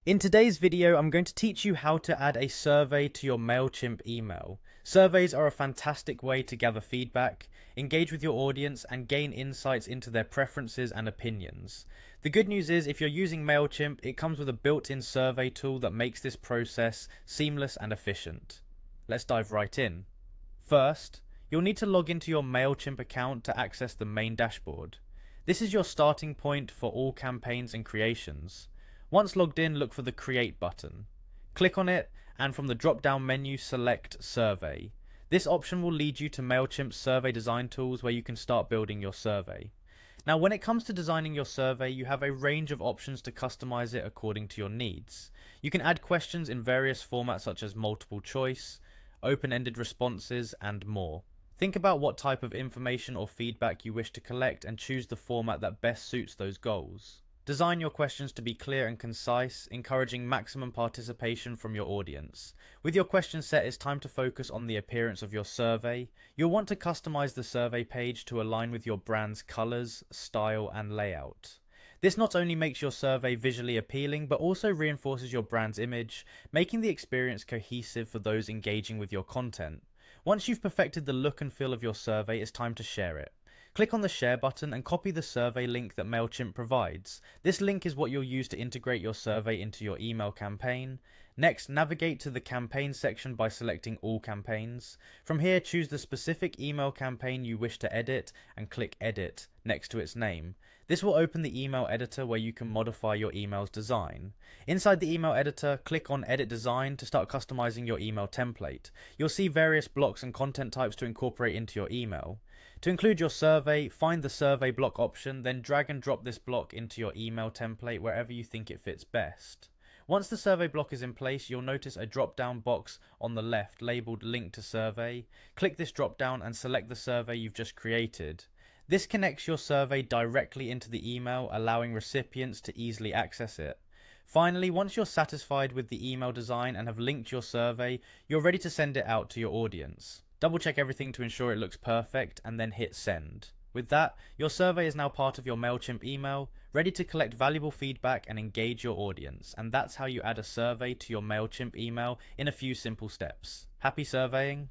In today's video, I'm going to teach you how to add a survey to your Mailchimp email. Surveys are a fantastic way to gather feedback, engage with your audience, and gain insights into their preferences and opinions. The good news is, if you're using Mailchimp, it comes with a built-in survey tool that makes this process seamless and efficient. Let's dive right in. First, you'll need to log into your Mailchimp account to access the main dashboard. This is your starting point for all campaigns and creations. Once logged in, look for the Create button. Click on it, and from the drop-down menu, select Survey. This option will lead you to Mailchimp's survey design tools where you can start building your survey. Now, when it comes to designing your survey, you have a range of options to customize it according to your needs. You can add questions in various formats such as multiple choice, open-ended responses, and more. Think about what type of information or feedback you wish to collect and choose the format that best suits those goals. Design your questions to be clear and concise, encouraging maximum participation from your audience. With your question set, it's time to focus on the appearance of your survey. You'll want to customize the survey page to align with your brand's colors, style, and layout. This not only makes your survey visually appealing, but also reinforces your brand's image, making the experience cohesive for those engaging with your content. Once you've perfected the look and feel of your survey, it's time to share it. Click on the share button and copy the survey link that Mailchimp provides. This link is what you'll use to integrate your survey into your email campaign. Next, navigate to the campaign section by selecting all campaigns. From here, choose the specific email campaign you wish to edit and click Edit next to its name. This will open the email editor where you can modify your email's design. Inside the email editor, click on Edit Design to start customizing your email template. You'll see various blocks and content types to incorporate into your email. To include your survey, find the survey block option, then drag and drop this block into your email template wherever you think it fits best. Once the survey block is in place, you'll notice a drop-down box on the left labeled Link to Survey. Click this drop-down and select the survey you've just created. This connects your survey directly into the email, allowing recipients to easily access it. Finally, once you're satisfied with the email design and have linked your survey, you're ready to send it out to your audience. Double check everything to ensure it looks perfect and then hit send. With that, your survey is now part of your Mailchimp email, ready to collect valuable feedback and engage your audience. And that's how you add a survey to your Mailchimp email in a few simple steps. Happy surveying!